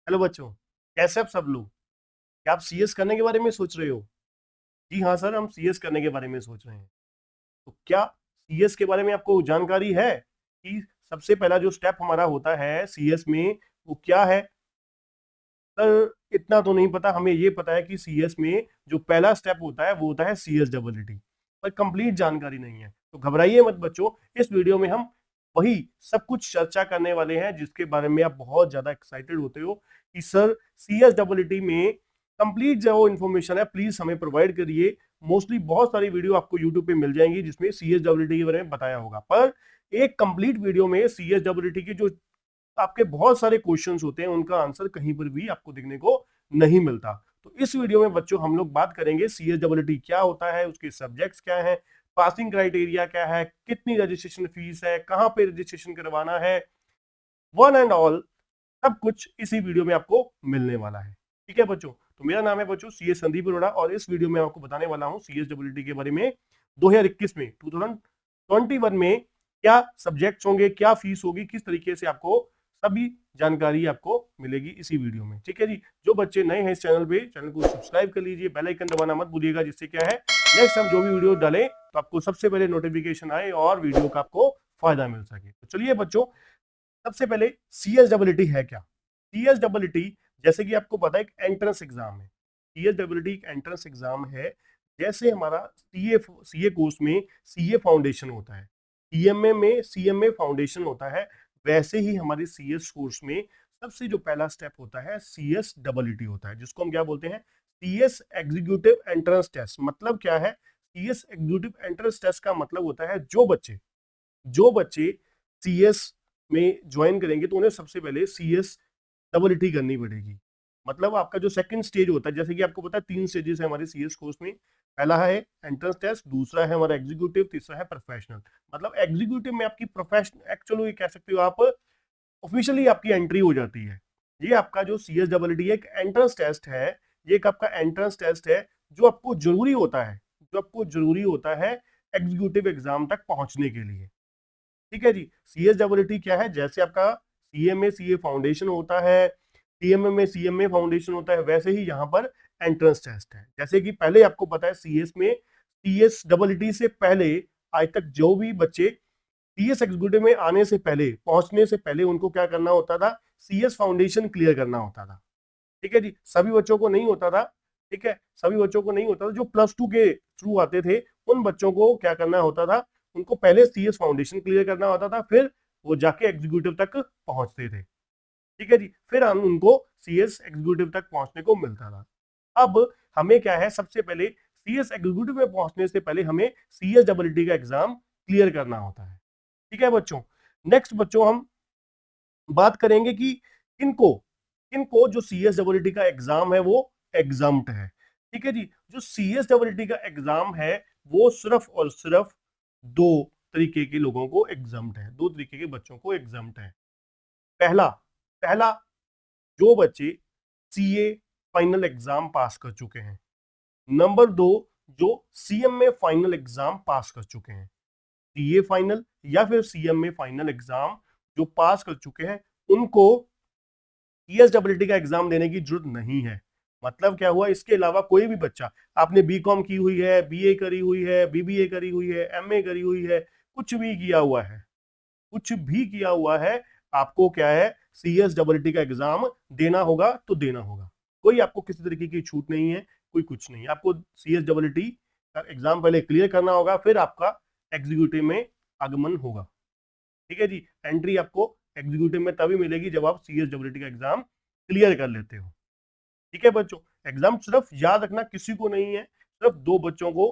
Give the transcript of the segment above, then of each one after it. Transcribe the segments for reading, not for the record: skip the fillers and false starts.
Hello बच्चों, कैसे आप सब लोग? क्या आप सीएस करने के बारे में सोच रहे हो? जी हाँ सर, हम सीएस करने के बारे में सोच रहे हैं। तो क्या सीएस के बारे में आपको जानकारी है कि सबसे पहला जो स्टेप हमारा होता है सीएस में वो क्या है? सर इतना तो नहीं पता, हमें ये पता है कि सीएस में जो पहला स्टेप होता है वो होता है सीएस डबलिटी, पर कंप्लीट जानकारी नहीं है। तो घबराइए मत बच्चों, इस वीडियो में हम वही सब कुछ चर्चा करने वाले हैं जिसके बारे में आप बहुत ज्यादा एक्साइटेड होते हो कि सर सीएस डबलिटी में कंप्लीट जो इन्फॉर्मेशन है प्लीज हमें प्रोवाइड करिए। मोस्टली बहुत सारी वीडियो आपको यूट्यूब पे मिल जाएंगी जिसमें सीएस डबलिटी के बारे में बताया होगा, पर एक कंप्लीट वीडियो में सीएस डबलिटी की जो आपके बहुत सारे क्वेश्चंस होते हैं उनका आंसर कहीं पर भी आपको देखने को नहीं मिलता। तो इस वीडियो में बच्चों हम लोग बात करेंगे सीएसडब्ल्यूटी क्या होता है, उसके सब्जेक्ट्स क्या हैं, पासिंग क्राइटेरिया क्या है, कितनी रजिस्ट्रेशन फीस है, कहां पे रजिस्ट्रेशन करवाना है, वन एंड ऑल सब कुछ इसी वीडियो में आपको मिलने वाला है। ठीक है बच्चों, तो मेरा नाम है बच्चों सीएस संदीप अरोड़ा और इस वीडियो में आपको बताने वाला हूं सीएसडब्ल्यूटी के बारे में 2021 में 2021 में क्या सब्जेक्ट्स होंगे, क्या फीस होगी, किस तरीके से आपको सभी जानकारी आपको मिलेगी इसी वीडियो में। ठीक है जी, जो बच्चे नए हैं इस चैनल पे, चैनल को सब्सक्राइब कर लीजिए, बेल आइकन दबाना मत भूलिएगा, जिससे क्या है नेक्स्ट हम जो भी वीडियो डालें तो आपको सबसे पहले नोटिफिकेशन आए और वीडियो का आपको फायदा मिल सके। तो चलिए बच्चों, सबसे पहले सीएसडब्ल्यूटी है क्या? सीएसडब्ल्यूटी जैसे कि आपको पता है एक एंट्रेंस एग्जाम है। सीएसडब्ल्यूटी एक एंट्रेंस एग्जाम है, जैसे हमारा सीए कोर्स में सीए फाउंडेशन होता है, सीएमए में सीएमए फाउंडेशन होता है, वैसे ही हमारे सीएस कोर्स में सबसे जो पहला स्टेप होता है सीएसडब्ल्यूटी होता है, जिसको हम क्या बोलते हैं, सीएस एग्जीक्यूटिव एंट्रेंस टेस्ट। मतलब क्या है, सीएस एग्जीक्यूटिव एंट्रेंस टेस्ट का मतलब होता है जो बच्चे सीएस में ज्वाइन करेंगे तो उन्हें सबसे पहले सीएस डबल टी करनी पड़ेगी। मतलब आपका जो सेकंड स्टेज होता है, जैसे कि आपको पता है 3 स्टेजेस है हमारे सीएस कोर्स में। पहला है एंट्रेंस टेस्ट, दूसरा है हमारा एग्जीक्यूटिव, तीसरा है प्रोफेशनल। मतलब एग्जीक्यूटिव में आपकी प्रोफेशनल एक्चुअली कह सकते हो आप ऑफिशियली आपकी एंट्री हो जाती है। ये आपका जो सीएस डबल टी एक एंट्रेंस टेस्ट है, ये एक आपका एंट्रेंस टेस्ट है जो आपको जरूरी होता है एग्जीक्यूटिव एग्जाम तक पहुंचने के लिए। ठीक है जी, सीएसडब्ल्यूटी क्या है, जैसे आपका सीएमए सीए फाउंडेशन होता है, सीएमए में सीएमए फाउंडेशन होता है, वैसे ही यहाँ पर एंट्रेंस टेस्ट है। जैसे कि पहले आपको पता है सीएस में सीएसडब्ल्यूटी से पहले आज तक जो भी बच्चे सीएस एग्जीक्यूटिव में आने से पहले, पहुंचने से पहले उनको क्या करना होता था, सीएस फाउंडेशन क्लियर करना होता था। ठीक है जी, सभी बच्चों को नहीं होता था। ठीक है, सभी बच्चों को नहीं होता था, जो +2 के थ्रू आते थे उन बच्चों को क्या करना होता था, उनको पहले सीएस फाउंडेशन क्लियर करना होता था, फिर वो जाके एग्जीक्यूटिव तक पहुंचते थे। ठीक है जी, फिर हम उनको सीएस एग्जीक्यूटिव तक पहुंचने को मिलता था। अब हमें क्या है, सबसे पहले सीएस एग्जीक्यूटिव में पहुंचने से पहले हमें सीएस डबल का एग्जाम क्लियर करना होता है। ठीक है बच्चों, नेक्स्ट बच्चों हम बात करेंगे कि किनको किनको जो सीएसडब्ल्यूटी का एग्जाम है वो एग्जाम्प्ट है। ठीक है जी, जो सीएसडब्ल्यूटी का एग्जाम है वो सिर्फ और सिर्फ दो तरीके के लोगों को एग्जाम्प्ट है, दो तरीके के बच्चों को एग्जाम्प्ट है। पहला पहला जो बच्चे सीए फाइनल एग्जाम पास कर चुके हैं। नंबर दो, जो सीएमए फाइनल एग्जाम पास कर चुके हैं। सीए फाइनल या फिर सीएमए फाइनल एग्जाम जो पास कर चुके हैं उनको ईएसडब्ल्यूटी का एग्जाम देने की जरूरत नहीं है। मतलब क्या हुआ, इसके अलावा कोई भी बच्चा, आपने बीकॉम की हुई है, बीए करी हुई है, बीबीए करी हुई है, एमए करी हुई है, कुछ भी किया हुआ है, कुछ भी किया हुआ है, आपको क्या है सीएसडब्ल्यूटी का एग्जाम देना होगा तो देना होगा। कोई आपको किसी तरीके की छूट नहीं है, कोई कुछ नहीं, आपको सीएसडब्ल्यूटी का एग्जाम पहले क्लियर करना होगा, फिर आपका एग्जीक्यूटिव में आगमन होगा। ठीक है जी, एंट्री आपको एग्जीक्यूटिव में तभी मिलेगी जब आप सीएसडब्ल्यूटी का एग्जाम क्लियर कर लेते हो। ठीक है बच्चों, एग्जाम सिर्फ याद रखना किसी को नहीं है, सिर्फ दो बच्चों को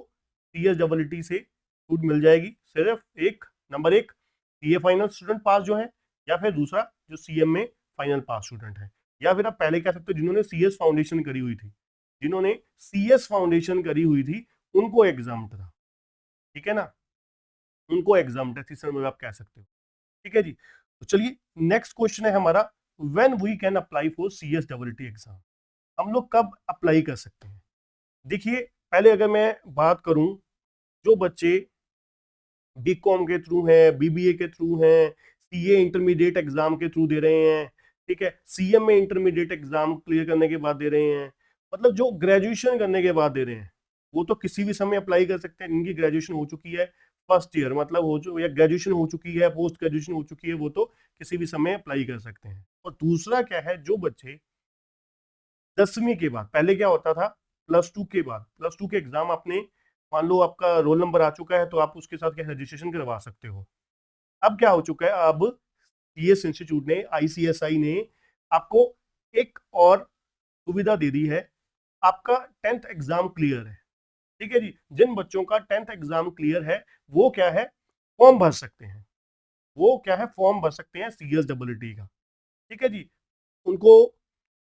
सीएसडब्ल्यूटी से छूट मिल जाएगी। सिर्फ एक, नंबर एक सीए फाइनल स्टूडेंट पास जो है, या फिर दूसरा जो सीएमए फाइनल पास स्टूडेंट है, या फिर आप पहले कह सकते हो जिन्होंने सीएस फाउंडेशन करी हुई थी, जिन्होंने सीएस फाउंडेशन करी हुई थी उनको एग्जाम था। ठीक है ना, उनको एग्जाम था, तीसरे में आप कह सकते हो। ठीक है जी, तो चलिए नेक्स्ट क्वेश्चन है हमारा, when we can apply for CSWT exam, हम लोग कब अप्लाई कर सकते हैं? देखिए, पहले अगर मैं बात करूं, जो बच्चे बीकॉम के थ्रू हैं, बीबीए के थ्रू हैं, सीए इंटरमीडिएट एग्जाम के थ्रू दे रहे हैं, ठीक है, सीएम में इंटरमीडिएट एग्जाम क्लियर करने के बाद दे रहे हैं, मतलब जो ग्रेजुएशन करने के बाद दे रहे हैं वो तो किसी भी समय अप्लाई कर सकते हैं। इनकी ग्रेजुएशन हो चुकी है, फर्स्ट ईयर मतलब हो चुकी या ग्रेजुएशन हो चुकी है, पोस्ट ग्रेजुएशन हो चुकी है, वो तो किसी भी समय अप्लाई कर सकते हैं। और दूसरा क्या है, जो बच्चे 10वीं के बाद, पहले क्या होता था +2 के बाद, +2 के एग्जाम आपने, मान लो आपका रोल नंबर आ चुका है तो आप उसके साथ क्या रजिस्ट्रेशन करवा सकते हो। अब क्या हो चुका है, अब सीएस इंस्टीट्यूट ने, आईसीएसआई ने आपको एक और सुविधा दे दी है, आपका 10th एग्जाम क्लियर है, ठीक है जी। जिन बच्चों का 10th एग्जाम क्लियर है वो क्या है, फॉर्म भर सकते हैं, वो क्या है, फॉर्म भर सकते हैं सीएसडब्ल्यूटी का, ठीक है जी। उनको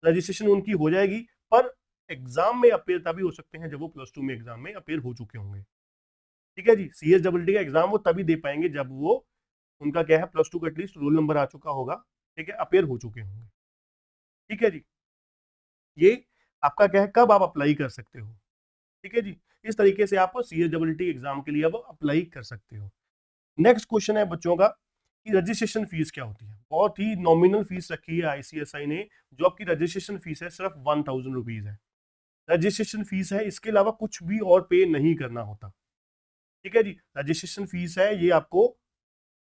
रजिस्ट्रेशन उनकी हो जाएगी, पर एग्जाम में अपेयर तभी हो सकते हैं जब वो +2 में एग्जाम में अपेयर हो चुके होंगे, ठीक है जी। सीएसडब्ल्यूटी का एग्जाम वो तभी दे पाएंगे जब वो, उनका क्या है, +2 का एटलीस्ट रोल नंबर आ चुका होगा, ठीक है, अपेयर हो चुके होंगे, ठीक है जी। ये आपका क्या है, कब आप अप्लाई कर सकते हो, ठीक है जी। इस तरीके से आप सीएसडब्ल्यूटी एग्जाम के लिए अब अप्लाई कर सकते हो। नेक्स्ट क्वेश्चन है बच्चों का कि रजिस्ट्रेशन फीस क्या होती है। बहुत ही नॉमिनल फीस रखी है आईसीएसआई ने, जो आपकी रजिस्ट्रेशन फीस है सिर्फ 1000 रुपीज है, रजिस्ट्रेशन फीस है, इसके अलावा कुछ भी और पे नहीं करना होता, ठीक है जी। रजिस्ट्रेशन फीस है, ये आपको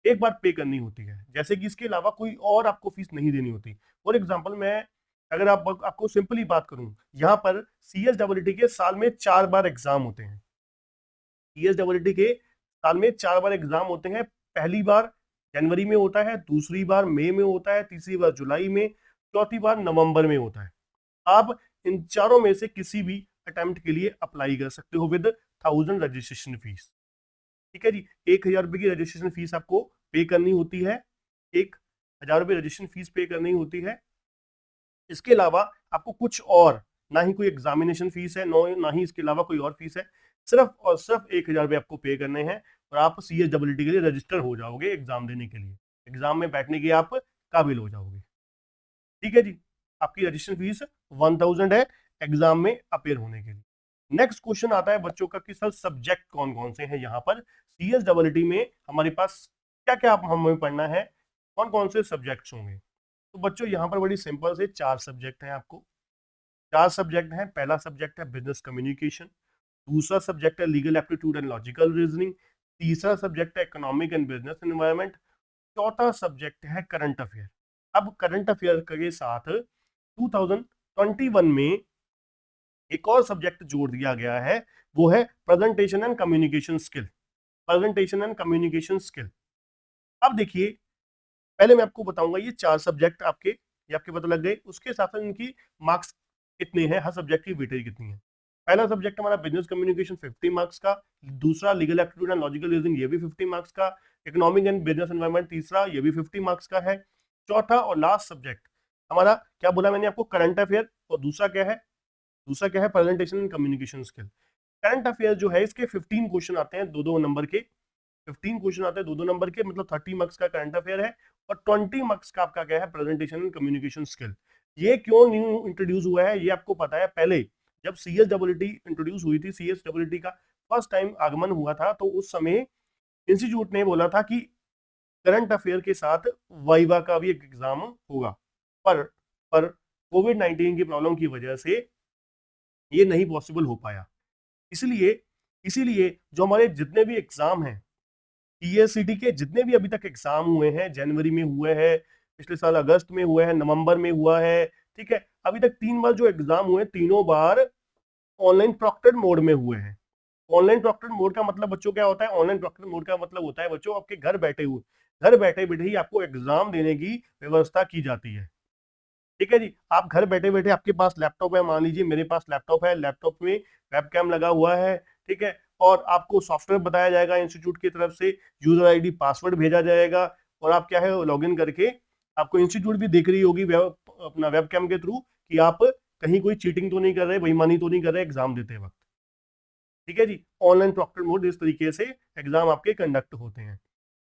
एक बार पे करनी होती है, जैसे कि इसके अलावा कोई और आपको फीस नहीं देनी होती। फॉर एग्जाम्पल मैं अगर आपको सिंपली बात करूं, यहाँ पर सीएसडब्ल्यूटी के साल में 4 बार एग्जाम होते हैं, सीएसडब्ल्यूटी के साल में 4 बार एग्जाम होते हैं। पहली बार जनवरी में होता है, दूसरी बार मई में होता है, तीसरी बार जुलाई में, चौथी बार नवंबर में होता है। आप इन चारों में से किसी भी अटेम्प्ट के लिए अप्लाई कर सकते हो विद 1000 रजिस्ट्रेशन फीस, ठीक है जी। 1000 रुपए की रजिस्ट्रेशन फीस आपको पे करनी होती है, 1000 रुपए रजिस्ट्रेशन फीस पे करनी होती है। इसके अलावा आपको कुछ और, ना ही कोई एग्जामिनेशन फीस है, ना ही इसके अलावा कोई और फीस है, सिर्फ और सिर्फ 1000 रुपए आपको पे करने हैं और आप सीएसडब्ल्यूटी के लिए रजिस्टर हो जाओगे एग्जाम देने के लिए, एग्जाम में बैठने के आप काबिल हो जाओगे, ठीक है जी। आपकी रजिस्ट्रेशन फीस 1000 है एग्जाम में अपेयर होने के लिए। नेक्स्ट क्वेश्चन आता है बच्चों का कि सर सब्जेक्ट कौन कौन से हैं यहाँ पर सीएसडब्ल्यूटी में, हमारे पास क्या क्या हमें पढ़ना है, कौन कौन से सब्जेक्ट्स होंगे। तो बच्चों यहाँ पर बड़ी सिंपल से 4 सब्जेक्ट हैं आपको, 4 सब्जेक्ट हैं। पहला सब्जेक्ट है बिजनेस कम्युनिकेशन, दूसरा सब्जेक्ट है legal aptitude and logical reasoning, तीसरा सब्जेक्ट है इकोनॉमिक एंड बिजनेस एनवायरनमेंट, चौथा सब्जेक्ट है करंट अफेयर। अब करंट अफेयर के साथ 2021 में एक और सब्जेक्ट जोड़ दिया गया है, वो है presentation and communication skill, presentation and communication skill. अब देखिए, पहले मैं आपको बताऊंगा ये 4 सब्जेक्ट आपके, ये आपके पता लग गए, उसके साथ साथ इनकी मार्क्स कितने हैं, हर सब्जेक्ट की वेटेज कितनी है। पहला सब्जेक्ट हमारा बिजनेस कम्युनिकेशन 50 मार्क्स का, दूसरा legal aptitude and logical reasoning ये भी 50 मार्क्स का, इकोनॉमिक एंड बिजनेस एनवायरनमेंट तीसरा ये भी 50 मार्क्स का है। चौथा और लास्ट सब्जेक्ट हमारा क्या बोला मैंने आपको, करंट अफेयर, और दूसरा क्या है presentation and communication skill. Current affair जो है इसके 15 क्वेश्चन आते हैं 2-2 नंबर के, 15 क्वेश्चन आते हैं 2-2 नंबर के, मतलब 30 मार्क्स का करंट अफेयर है और 20 मार्क्स का आपका क्या है, प्रेजेंटेशन एंड कम्युनिकेशन स्किल। ये क्यों न्यू इंट्रोड्यूस हुआ है ये आपको पता है, पहले जब सीएसडब्ल्यूटी इंट्रोड्यूस हुई थी, सीएसडब्ल्यूटी का फर्स्ट टाइम आगमन हुआ था, तो उस समय इंस्टीट्यूट ने बोला था कि करंट अफेयर के साथ वाइवा का भी एक एग्जाम होगा, पर पर कोविड-19 की प्रॉब्लम की वजह से ये नहीं पॉसिबल हो पाया। इसलिए इसीलिए जो हमारे जितने भी एग्जाम हैं, टीएससीटी के जितने भी अभी तक एग्जाम हुए हैं, जनवरी में हुए हैं, पिछले साल अगस्त में हुए हैं, नवंबर में हुआ है, ठीक है, अभी तक 3 बार जो एग्जाम हुए, तीनों बार ऑनलाइन प्रॉक्टेड मोड में हुए हैं। ऑनलाइन प्रॉक्टेड मोड का मतलब बच्चों क्या होता है, ऑनलाइन प्रॉक्टेड मोड का मतलब होता है बच्चों आपके घर बैठे बैठे ही आपको एग्जाम देने की व्यवस्था की जाती है, ठीक है जी। आप घर बैठे बैठे, आपके पास लैपटॉप है, मान लीजिए मेरे पास लैपटॉप है, लैपटॉप में वेबकैम लगा हुआ है, ठीक है, और आपको सॉफ्टवेयर बताया जाएगा इंस्टीट्यूट की तरफ से, यूजर आईडी पासवर्ड भेजा जाएगा और आप क्या है लॉगिन करके, आपको इंस्टीट्यूट भी देख रही होगी अपना वेबकैम के थ्रू कि आप कहीं कोई चीटिंग तो नहीं कर रहे, बेईमानी तो नहीं कर रहे एग्जाम देते वक्त, ठीक है जी। ऑनलाइन प्रॉक्टेड मोड, इस तरीके से एग्जाम आपके कंडक्ट होते हैं,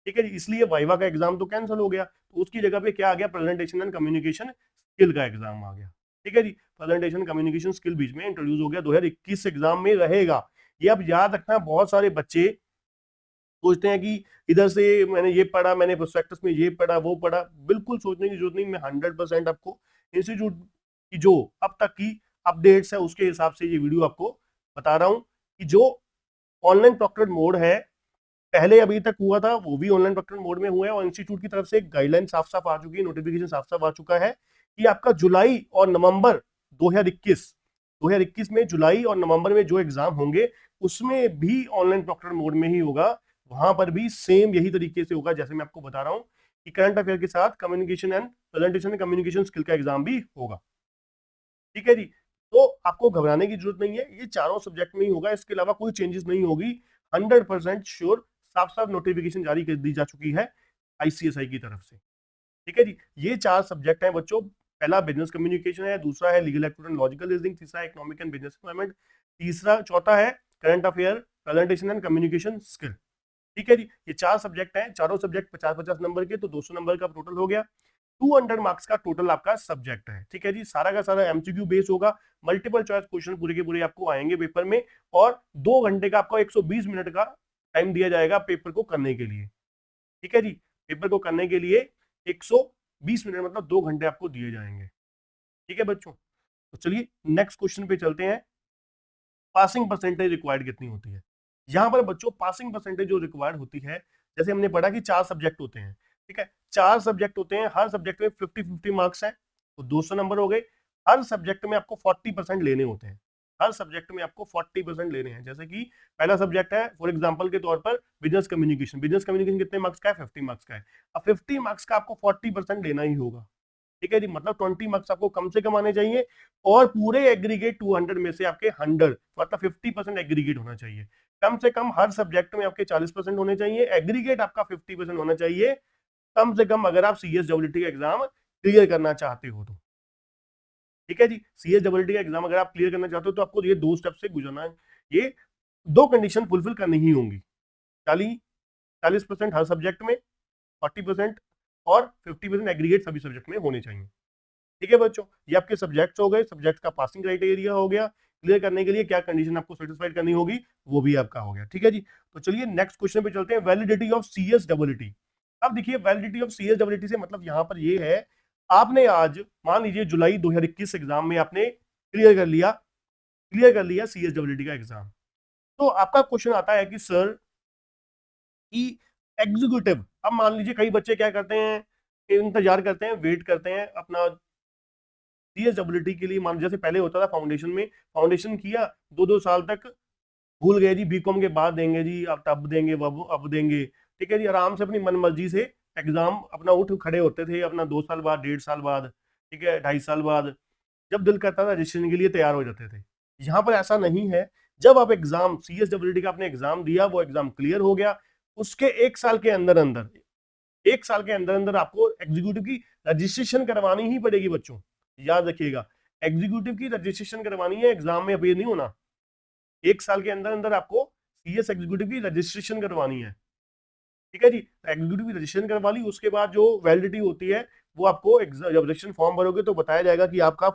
ठीक है जी। इसलिए वाइवा का एग्जाम तो कैंसिल हो गया, तो उसकी जगह पे क्या आ गया, प्रेजेंटेशन एंड कम्युनिकेशन स्किल का एग्जाम आ गया, ठीक है जी। प्रेजेंटेशन कम्युनिकेशन स्किल बीच में इंट्रोड्यूस हो गया, 2021 एग्जाम में रहेगा। ये अब याद रखना, बहुत सारे बच्चे सोचते हैं कि इधर से मैंने ये पढ़ा, मैंने प्रोस्पेक्टस में ये पढ़ा वो पढ़ा, बिल्कुल सोचने की जरूरत नहीं। मैं 100% आपको इंस्टीट्यूट की जो अब तक की अपडेट्स है उसके हिसाब से ये वीडियो आपको बता रहा हूं कि जो ऑनलाइन प्रॉक्टर्ड मोड है, पहले अभी तक हुआ था वो भी ऑनलाइन प्रॉक्टर्ड मोड में हुआ है, और इंस्टीट्यूट की तरफ से एक गाइडलाइन साफ साफ आ चुकी है, नोटिफिकेशन साफ साफ आ चुका है कि आपका जुलाई और नवंबर 2021 में जुलाई और नवंबर में जो एग्जाम होंगे उसमें भी ऑनलाइन प्रॉक्टर्ड मोड में ही होगा। वहां पर भी सेम यही तरीके से होगा जैसे मैं आपको बता रहा हूं कि करंट अफेयर के साथ communication and presentation and communication skill का एग्जाम भी होगा। ठीक है जी, तो आपको घबराने की जरूरत नहीं है, ये चारों सब्जेक्ट में ही होगा, इसके अलावा कोई चेंजेस नहीं होगी। 100% श्योर, साफ साफ नोटिफिकेशन जारी कर दी जा चुकी है आईसीएसआई की तरफ से। ठीक है जी, ये 4 सब्जेक्ट हैं बच्चों। पहला बिजनेस कम्युनिकेशन है, दूसरा है legal aptitude and logical reasoning, तीसरा इकोनॉमिक एंड बिजनेस एनवायरनमेंट, चौथा है current affair presentation and communication skill. ठीक है जी, ये 4 सब्जेक्ट हैं, चारों सब्जेक्ट 50-50 नंबर के, तो 200 नंबर का टोटल हो गया। 200 मार्क्स का टोटल आपका सब्जेक्ट है। ठीक है जी, सारा का सारा एमसीक्यू बेस होगा, मल्टीपल चॉइस क्वेश्चन पूरे के पूरे आपको आएंगे पेपर में, और 2 घंटे का आपको 120 मिनट का टाइम दिया जाएगा पेपर को करने के लिए। ठीक है जी, पेपर को करने के लिए 120 मिनट मतलब 2 घंटे आपको दिए जाएंगे। ठीक है बच्चों, तो चलिए नेक्स्ट क्वेश्चन पे चलते हैं। पासिंग परसेंटेज रिक्वायर्ड कितनी होती है? यहाँ पर बच्चों पासिंग परसेंटेज जो रिक्वायर्ड होती है, जैसे हमने पढ़ा कि 4 सब्जेक्ट होते हैं। ठीक है, 4 सब्जेक्ट होते हैं, हर सब्जेक्ट में 50-50 मार्क्स हैं, तो 200 नंबर हो गए। हर सब्जेक्ट में आपको 40% लेने होते हैं, हर सब्जेक्ट में आपको 40% लेने हैं। जैसे कि पहला सब्जेक्ट है फॉर एग्जाम्पल के तौर पर बिजनेस कम्युनिकेशन, बिजनेस कम्युनिकेशन कितने मार्क्स का है? 50 मार्क्स का है। अब 50 मार्क्स का आपको 40% लेना ही होगा। ठीक है जी, मतलब 20 मार्क्स आपको कम से कम आने चाहिए, और पूरे एग्रीगेट 200 में से आपके 100 मतलब 50% एग्रीगेट होना चाहिए। कम से कम हर सब्जेक्ट में आपके 40% होने चाहिए, एग्रीगेट आपका 50% होना चाहिए कम से कम, अगर आप सीएसडब्ल्यूटी का एग्जाम क्लियर करना चाहते हो तो। ठीक है जी, सीएसडब्ल्यूटी का एग्जाम अगर आप क्लियर करना चाहते हो तो आपको ये 2 स्टेप से गुजरना है। ये 2 कंडीशन फुलफिल करनी ही होंगी, 40% हर सब्जेक्ट में, 40% और 50% एग्रीगेट सभी सब्जेक्ट में होने चाहिए। ठीक है बच्चों, ये आपके सब्जेक्ट्स हो गए, सब्जेक्ट का पासिंग क्राइटेरिया हो गया। क्लियर करने के लिए क्या कंडीशन आपको सेटिस्फाइड करनी होगी वो भी आपका हो गया। ठीक है जी, तो चलिए नेक्स्ट क्वेश्चन पे चलते हैं, वैलिडिटी ऑफ सीएसडब्ल्यूटी। अब देखिए वैलिडिटी ऑफ सीएसडब्ल्यूटी से मतलब यहां पर ये है, आपने आज मान लीजिए जुलाई 2021 एग्जाम में आपने क्लियर कर लिया सीएसडब्ल्यूटी का एग्जाम, तो आपका क्वेश्चन आता है कि सर कि एग्जीक्यूटिव, अब मान लीजिए कई बच्चे क्या करते हैं, इंतजार करते हैं, वेट करते हैं अपना सीएसडब्ल्यूटी के लिए। मान जैसे पहले होता था फाउंडेशन में, फाउंडेशन किया 2-2 साल तक, भूल गए जी बीकॉम के बाद देंगे जी, अब तब देंगे, अब देंगे। ठीक है जी, आराम से अपनी मन मर्जी से एग्जाम अपना उठ खड़े होते थे अपना 2 साल बाद, 1.5 साल बाद, ठीक है 2.5 साल बाद, जब दिल करता था रजिस्ट्रेशन के लिए तैयार हो जाते थे। यहाँ पर ऐसा नहीं है, जब आप एग्जाम सीएसडब्ल्यूटी का आपने एग्जाम दिया, वो एग्जाम क्लियर हो गया, उसके 1 साल के अंदर अंदर, 1 साल के अंदर अंदर आपको एग्जीक्यूटिव की रजिस्ट्रेशन करवानी ही पड़ेगी बच्चों, याद रखिएगा। एग्जीक्यूटिव की रजिस्ट्रेशन करवानी है, एग्जाम में अपेयर नहीं होना। 1 साल के अंदर अंदर आपको सीएस एग्जीक्यूटिव की रजिस्ट्रेशन करवानी है। ठीक है जी, एग्जीक्यूटिव की रजिस्ट्रेशन करवा ली, उसके बाद जो वैलिडिटी होती है वो आपको जब रजिस्ट्रेशन फॉर्म भरोगे तो बताया जाएगा कि आपका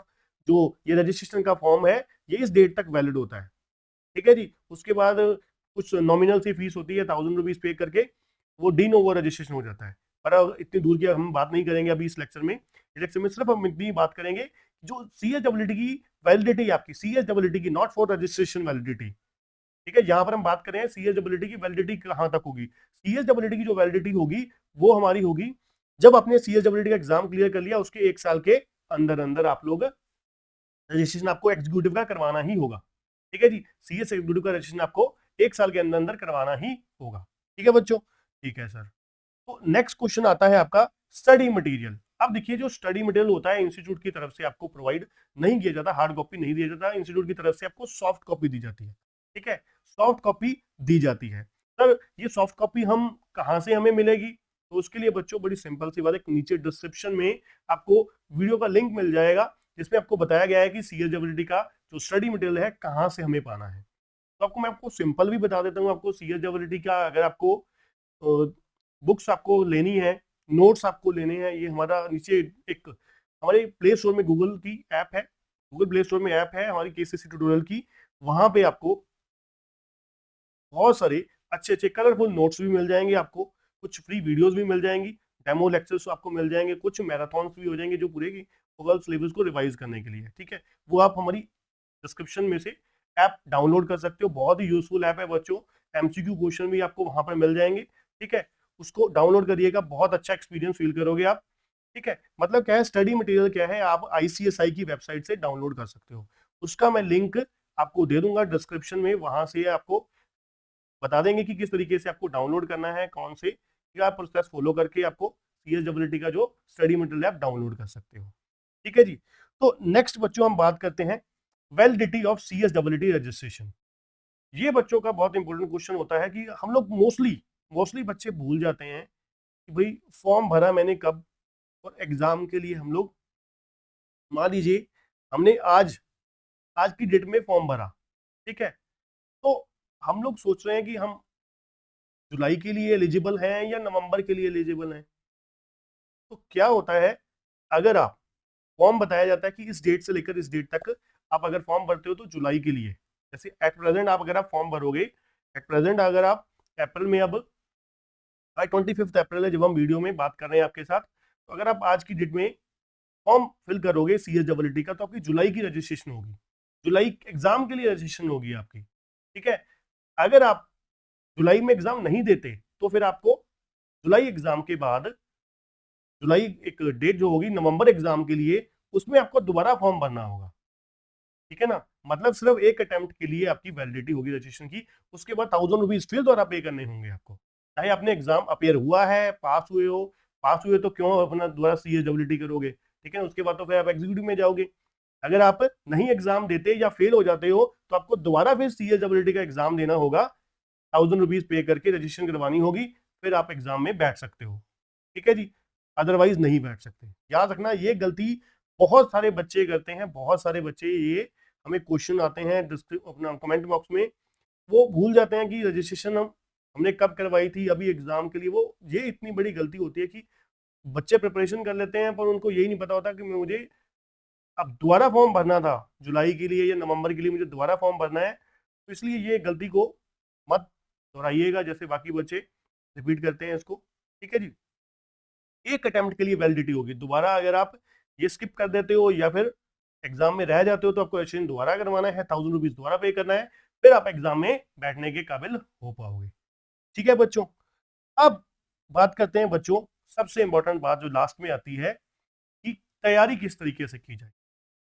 जो ये रजिस्ट्रेशन का फॉर्म है ये इस डेट तक वैलिड होता है। ठीक है जी, उसके बाद कुछ नॉमिनल सी फीस होती है, 1000 रुपीज पे करके वो डी नोवो रजिस्ट्रेशन हो जाता है। पर इतनी दूर की हम बात नहीं करेंगे अभी इस लेक्चर में। इस लेक्चर में सिर्फ हम इतनी बात करेंगे जो सीएसडब्ल्यूटी की वैलिडिटी, आपकी सीएसडब्ल्यूटी की, नॉट फॉर रजिस्ट्रेशन वैलिडिटी। ठीक है, यहाँ पर हम बात करें सीएसडब्ल्यूटी की वैलिडिटी कहाँ तक होगी। सीएसडब्ल्यूटी की जो वैलिडिटी होगी वो हमारी होगी जब आपने सीएसडब्ल्यूटी का एग्जाम क्लियर कर लिया, उसके 1 साल के अंदर अंदर आप लोग रजिस्ट्रेशन आपको एग्जीक्यूटिव का करवाना ही होगा। ठीक है जी, सीएस एग्जीक्यूटिव का रजिस्ट्रेशन आपको 1 साल के अंदर अंदर करवाना ही होगा। ठीक है बच्चों, ठीक है सर। तो नेक्स्ट क्वेश्चन आता है आपका स्टडी मटेरियल। अब देखिए जो स्टडी मटेरियल होता है इंस्टीट्यूट की तरफ से आपको प्रोवाइड नहीं किया जाता, हार्ड कॉपी नहीं दिया जाता, इंस्टीट्यूट की तरफ से आपको सॉफ्ट कॉपी दी जाती है। ठीक है, सॉफ्ट कॉपी दी जाती है। सर ये सॉफ्ट कॉपी हम कहाँ से हमें मिलेगी? तो उसके लिए बच्चों बड़ी सिंपल सी बात है, नीचे डिस्क्रिप्शन में आपको वीडियो का लिंक मिल जाएगा जिसमें आपको बताया गया है कि सीएसडब्ल्यूटी का जो स्टडी मटेरियल है कहाँ से हमें पाना है। तो आपको मैं आपको सिंपल भी बता देता हूँ, आपको सीएसडब्ल्यूटी का अगर आपको बुक्स आपको लेनी है, नोट्स आपको लेने हैं, ये हमारा नीचे एक हमारे प्ले स्टोर में गूगल की ऐप है, गूगल प्ले स्टोर में ऐप है हमारी केसीसी ट्यूटोरियल की, वहां पे आपको बहुत सारे अच्छे अच्छे कलरफुल नोट्स भी मिल जाएंगे आपको, कुछ फ्री वीडियोस भी मिल जाएंगी, डेमो लेक्चर्स आपको मिल जाएंगे, कुछ मैराथॉन्स भी हो जाएंगे जो पूरे की ओवरऑल सिलेबस को रिवाइज करने के लिए, ठीक है। वो आप हमारी डिस्क्रिप्शन में से ऐप डाउनलोड कर सकते हो, बहुत ही यूजफुल ऐप है बच्चों, एमसीक्यू क्वेश्चन भी आपको वहां पर मिल जाएंगे, ठीक है। उसको डाउनलोड करिएगा, बहुत अच्छा एक्सपीरियंस फील करोगे आप, ठीक है। मतलब क्या है, स्टडी मटेरियल क्या है, आप आईसीएसआई की वेबसाइट से डाउनलोड कर सकते हो, उसका मैं लिंक आपको दे दूंगा डिस्क्रिप्शन में, वहां से आपको बता देंगे कि किस तरीके से आपको डाउनलोड करना है, कौन से क्या प्रोसेस फॉलो करके आपको सीएसडब्ल्यूटी का जो स्टडी मटेरियल ऐप डाउनलोड कर सकते हो, ठीक है जी। तो नेक्स्ट बच्चों हम बात करते हैं वैलिडिटी ऑफ सीएसडब्ल्यूटी रजिस्ट्रेशन। ये बच्चों का बहुत इंपॉर्टेंट क्वेश्चन होता है कि हम लोग मोस्टली बच्चे भूल जाते हैं कि भाई फॉर्म भरा मैंने कब, और एग्जाम के लिए हम लोग मान लीजिए हमने आज आज की डेट में फॉर्म भरा, ठीक है। तो हम लोग सोच रहे हैं कि हम जुलाई के लिए एलिजिबल हैं या नवंबर के लिए एलिजिबल हैं। तो क्या होता है, अगर आप फॉर्म बताया जाता है कि इस डेट से लेकर इस डेट तक आप अगर फॉर्म भरते हो तो जुलाई के लिए, जैसे एट प्रेजेंट आप अगर आप फॉर्म भरोगे, एट प्रेजेंट अगर आप अप्रैल में, अब 25 अप्रैल है जब हम वीडियो में बात कर रहे हैं आपके साथ, तो अगर आप आज की डेट में फॉर्म फिल करोगे सीएसडब्ल्यूटी का, तो आपकी जुलाई की रजिस्ट्रेशन होगी, जुलाई एग्जाम के लिए रजिस्ट्रेशन होगी आपकी, ठीक है। अगर आप जुलाई में एग्जाम नहीं देते तो फिर आपको जुलाई एग्जाम के बाद जुलाई एक डेट जो होगी नवंबर एग्जाम के लिए, उसमें आपको दोबारा फॉर्म भरना होगा, ठीक है ना। मतलब सिर्फ एक अटेम्प्ट के लिए आपकी वैलिडिटी होगी रजिस्ट्रेशन की, उसके बाद 1000 रुपीज फिर दोबारा पे करने होंगे आपको, चाहे आपने एग्जाम अपेयर हुआ है, पास हुए तो क्यों अपना दोबारा सीएसडब्ल्यूटी करोगे, ठीक है। उसके बाद तो फिर आप एग्जीक्यूटिव में जाओगे। अगर आप नहीं एग्जाम देते या फेल हो जाते हो तो आपको दोबारा फिर सीएसडब्ल्यूटी का एग्जाम देना होगा, 1000 रुपीज पे करके रजिस्ट्रेशन करवानी होगी, फिर आप एग्जाम में बैठ सकते हो, ठीक है जी। अदरवाइज नहीं बैठ सकते। याद रखना, ये गलती बहुत सारे बच्चे करते हैं, बहुत सारे बच्चे, ये हमें क्वेश्चन आते हैं अपना कमेंट बॉक्स में, वो भूल जाते हैं कि रजिस्ट्रेशन हमने कब करवाई थी अभी एग्जाम के लिए। वो ये इतनी बड़ी गलती होती है कि बच्चे प्रिपरेशन कर लेते हैं पर उनको यही नहीं पता होता कि मुझे अब दोबारा फॉर्म भरना था, जुलाई के लिए या नवंबर के लिए मुझे दोबारा फॉर्म भरना है। तो इसलिए ये गलती को मत दोहराइएगा जैसे बाकी बच्चे रिपीट करते हैं इसको, ठीक है जी। एक अटेम्प्ट के लिए वैलिडिटी होगी, दोबारा अगर आप ये स्किप कर देते हो या फिर एग्जाम में रह जाते हो तो आपको रजिस्ट्रेशन दोबारा करवाना है, 1000 रुपीज दोबारा पे करना है, फिर आप एग्जाम में बैठने के काबिल हो पाओगे, ठीक है बच्चों। अब बात करते हैं बच्चों, सबसे इंपॉर्टेंट बात जो लास्ट में आती है कि तैयारी किस तरीके से की जाए।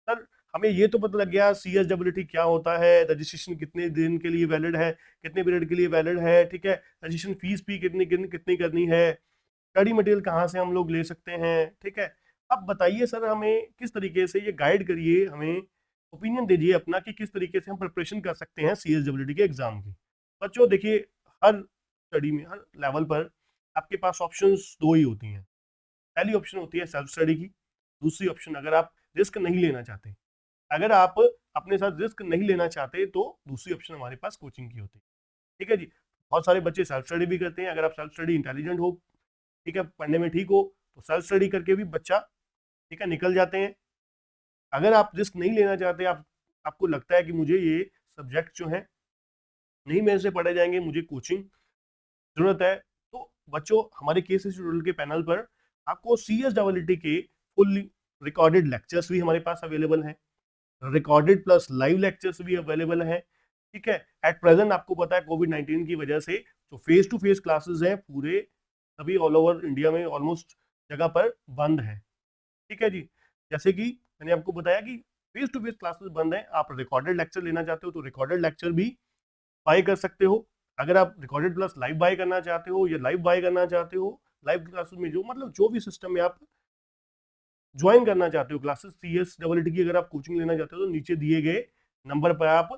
सर हमें ये तो पता लग गया सीएसडब्ल्यूटी क्या होता है, रजिस्ट्रेशन कितने दिन के लिए वैलिड है, कितने पीरियड के लिए वैलिड है, ठीक है। रजिस्ट्रेशन फीस भी कितनी कितनी करनी है, स्टडी मटेरियल कहाँ से हम लोग ले सकते हैं, ठीक है। अब बताइए सर हमें किस तरीके से ये गाइड करिए, हमें ओपिनियन दीजिए अपना कि किस तरीके से हम प्रिपरेशन कर सकते हैं सीएसडब्ल्यूटी के एग्जाम की। बच्चों देखिए, हर स्टडी में, हर लेवल पर आपके पास ऑप्शंस दो ही होती हैं। पहली ऑप्शन होती है सेल्फ स्टडी की, दूसरी ऑप्शन अगर आप रिस्क नहीं लेना चाहते, अगर आप अपने साथ रिस्क नहीं लेना चाहते तो दूसरी ऑप्शन हमारे पास कोचिंग की होती है, ठीक है जी। बहुत सारे बच्चे सेल्फ स्टडी भी करते हैं, अगर आप सेल्फ स्टडी इंटेलिजेंट हो, ठीक है, पढ़ने में ठीक हो, तो सेल्फ स्टडी करके भी बच्चा, ठीक है, निकल जाते हैं। अगर आप रिस्क नहीं लेना चाहते, आपको लगता है कि मुझे ये सब्जेक्ट जो है नहीं मेरे से पढ़े जाएंगे, मुझे कोचिंग जरूरत है, तो बच्चों हमारे केस ट्यूटोरियल के पैनल पर आपको सीएसडब्ल्यूटी के फुल रिकॉर्डेड लेक्चर्स भी हमारे पास अवेलेबल हैं, रिकॉर्डेड प्लस लाइव लेक्चर्स भी अवेलेबल हैं, ठीक है। एट प्रेजेंट आपको पता है कोविड-19 की वजह से जो फेस टू फेस क्लासेस हैं पूरे सभी ऑल ओवर इंडिया में ऑलमोस्ट जगह पर बंद है, ठीक है जी। जैसे कि मैंने आपको बताया कि फेस टू फेस क्लासेस बंद है, आप रिकॉर्डेड लेक्चर लेना चाहते हो तो रिकॉर्डेड लेक्चर भी बाय कर सकते हो। अगर आप रिकॉर्डेड प्लस लाइव बाय करना चाहते हो या लाइव बाय करना चाहते हो, लाइव क्लासेस में जो मतलब जो भी सिस्टम में आप ज्वाइन करना चाहते हो क्लासेस सीएसडब्ल्यूटी की, अगर आप कोचिंग लेना चाहते हो तो नीचे दिए गए नंबर पर आप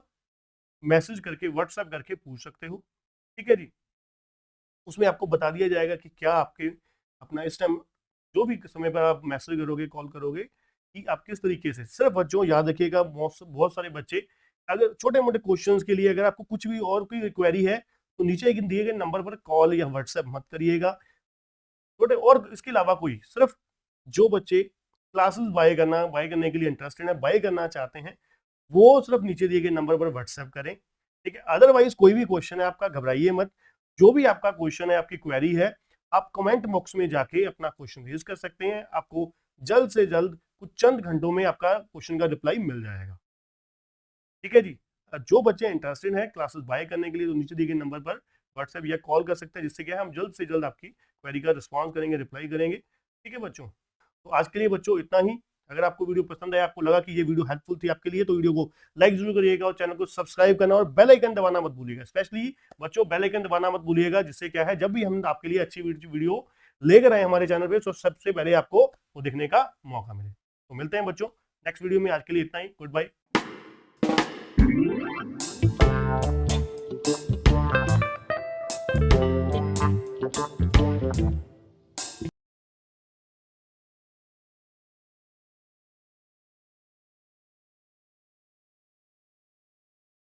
मैसेज करके व्हाट्सएप करके पूछ सकते हो, ठीक है जी। उसमें आपको बता दिया जाएगा कि क्या आपके अपना इस टाइम जो भी समय पर आप मैसेज करोगे, कॉल करोगे, कि आप किस तरीके से, सिर्फ बच्चों याद रखिएगा, बहुत सारे बच्चे अगर छोटे मोटे क्वेश्चंस के लिए अगर आपको कुछ भी और कोई क्वेरी है तो नीचे दिए गए नंबर पर कॉल या व्हाट्सएप मत करिएगा, छोटे। और इसके अलावा कोई, सिर्फ जो बच्चे क्लासेस बाय करने के लिए इंटरेस्टेड है, बाय करना चाहते हैं, वो सिर्फ नीचे दिए गए नंबर पर व्हाट्सएप करें, ठीक है। अदरवाइज कोई भी क्वेश्चन है आपका, घबराइए मत, जो भी आपका क्वेश्चन है, आपकी क्वेरी है, आप कमेंट बॉक्स में जाके अपना क्वेश्चन रेज कर सकते हैं। आपको जल्द से जल्द कुछ चंद घंटों में आपका क्वेश्चन का रिप्लाई मिल जाएगा। ठीक है जी। जो बच्चे इंटरेस्टेड हैं क्लासेस बाय करने के लिए, तो नीचे दिए गए नंबर पर व्हाट्सएप या कॉल कर सकते हैं, जिससे क्या है हम जल्द से जल्द आपकी क्वेरी का रिस्पॉन्स करेंगे, रिप्लाई करेंगे। ठीक है बच्चों, तो आज के लिए बच्चों इतना ही। अगर आपको वीडियो पसंद आया, आपको लगा कि ये वीडियो हेल्पफुल थी आपके लिए, तो वीडियो को लाइक जरूर करिएगा और चैनल को सब्सक्राइब करना और बेल आइकन दबाना मत भूलिएगा। स्पेशली बच्चों बेल आइकन दबाना मत भूलिएगा, जिससे क्या है जब भी हम आपके लिए अच्छी वीडियो लेकर आए हमारे चैनल पे, तो सबसे पहले आपको वो देखने का मौका मिले। तो मिलते हैं बच्चों नेक्स्ट वीडियो में। आज के लिए इतना ही। Good bye.